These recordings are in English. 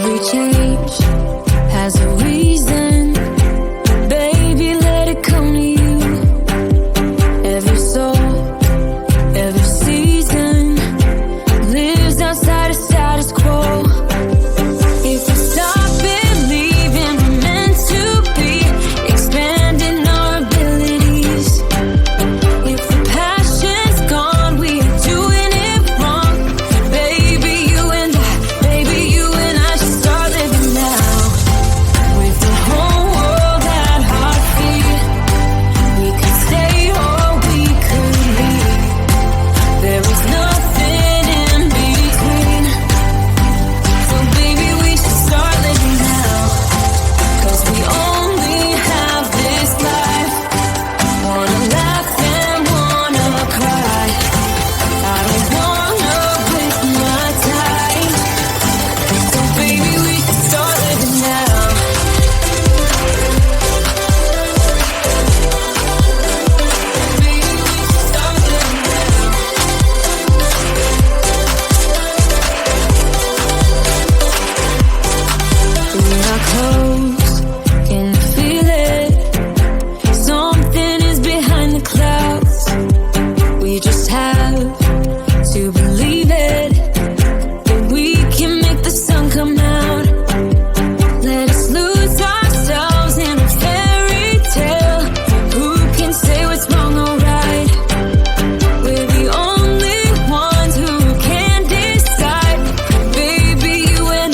Every change has a reason. Baby, let it come to you. Every soul, every season lives outside of status quo. If we stop believing we're meant to be, expanding our abilities. If the passion's gone, we are doing it wrong. Baby, you and I should start living now. With the whole world at our feet, we could stay or we could leave. There is nothing in between. So baby, we should start living now. 'Cause we only have this life. Wanna laugh and wanna cry. I don't wanna waste my time. So baby, we should start living now. Baby, we should start living now. Through our clothes, can you feel it? Something is behind the clouds. We just have to believe it, that we can make the sun come out. Let us lose ourselves in a fairy tale. Who can say what's wrong or right? We're the only ones who can decide. Baby, you and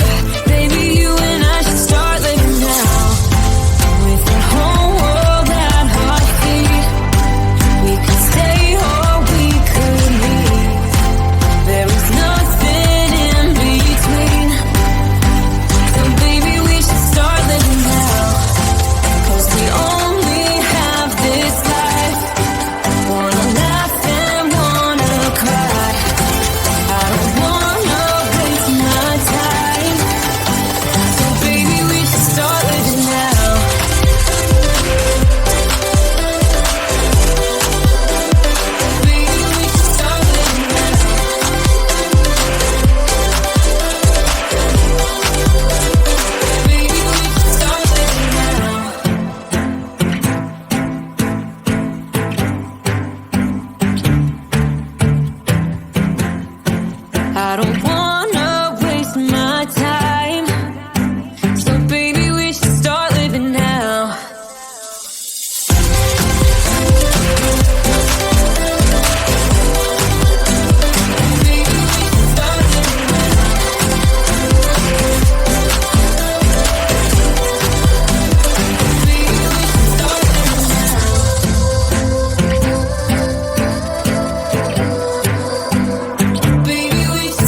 I should start living now. With the whole world at our feet, we could stay or we could leave. There is nothing in between. So baby, we should start living now. 'Cause we only have this life. Wanna laugh and wanna cry. I don't wanna waste my time. So baby, we should start living now. Baby, we should start living now. Baby, we should start living now. I don't wanna waste my time. So baby, we should start living now. Baby, we should start living now. Baby, we should start living now. Baby, we should.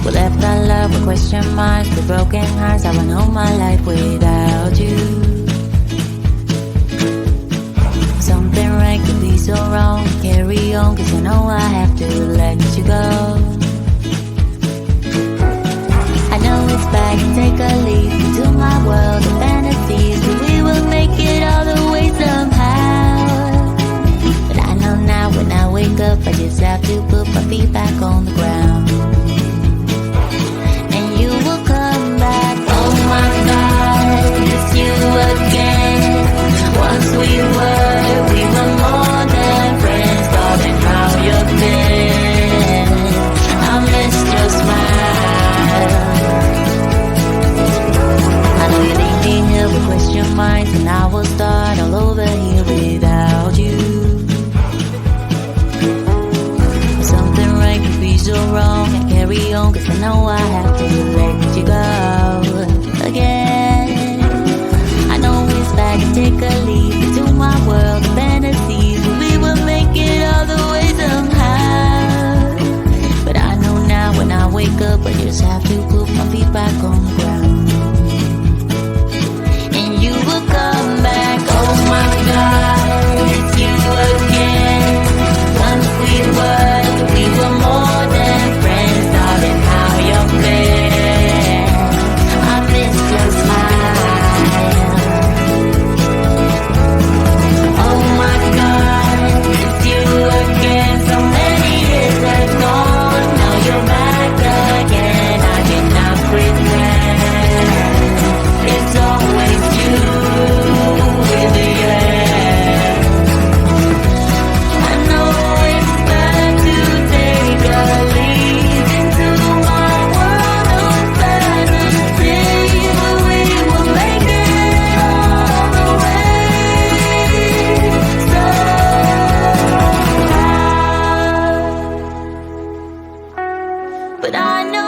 We left our love with question marks, with broken hearts. I went all my life without you. Something right could be so wrong. Carry on, 'cause I know I have to let you go. I know it's bad to take a leap into my world of fantasies, but we will make it all the way somehow. But I know now when I wake up, I just have to put my feet back on the ground. And you will come back. Oh my God, it's you again. Once we were more than friends. Darling, how you been? I missed your smile. I know you leave me here with question marks, and I will start all over here without you. Something right could be so wrong, and carry on, 'cause I know I have to let you go again. I know it's bad to take a leap into my world of fantasies, but we will make it all the way somehow. But I know now when I wake up, I just have to put my feet back on the ground. And you will come back. Oh my God, it's you again. Once we were more but I know